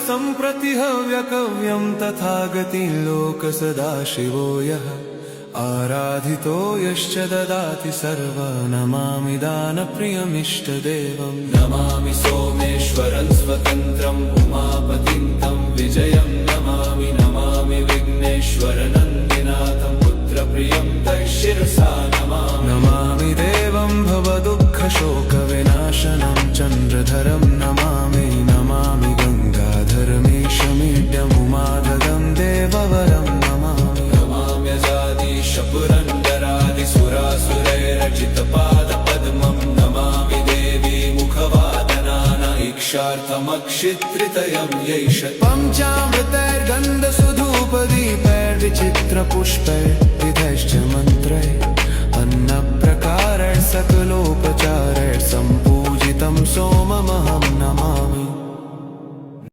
सम्प्रति हव्यकव्यं तथागतिं लोक सदाशिवो यः आराधितो यश्च ददाति सर्वा नमामि दानप्रियमिष्टदेवं नमामि सोमेश्वरं स्वतन्त्रम् उमापतिं तं विजयं नमामि नमामि विघ्नेश्वरनन्दिनाथं पुत्रप्रियं तं शिरसा नमामि देवं भवदुःखशोकविनाशनं चन्द्रधरं नमामि नमामि गङ्गाधरमीशमीड्यमुमाधगं देववरं नमामि पुरन्दरादिसुरासुरैरचितपादपद्मं नमामि देवी मुखवादनान इक्षार्थमक्षित्रितयं यैष पञ्चामृतैर्गन्धसुधूपदीपैर्विचित्रपुष्पैर्विधैश्च मन्त्रैः अन्नप्रकारैः सकलोपचारैः सम्पूजितं सोममहं नमामि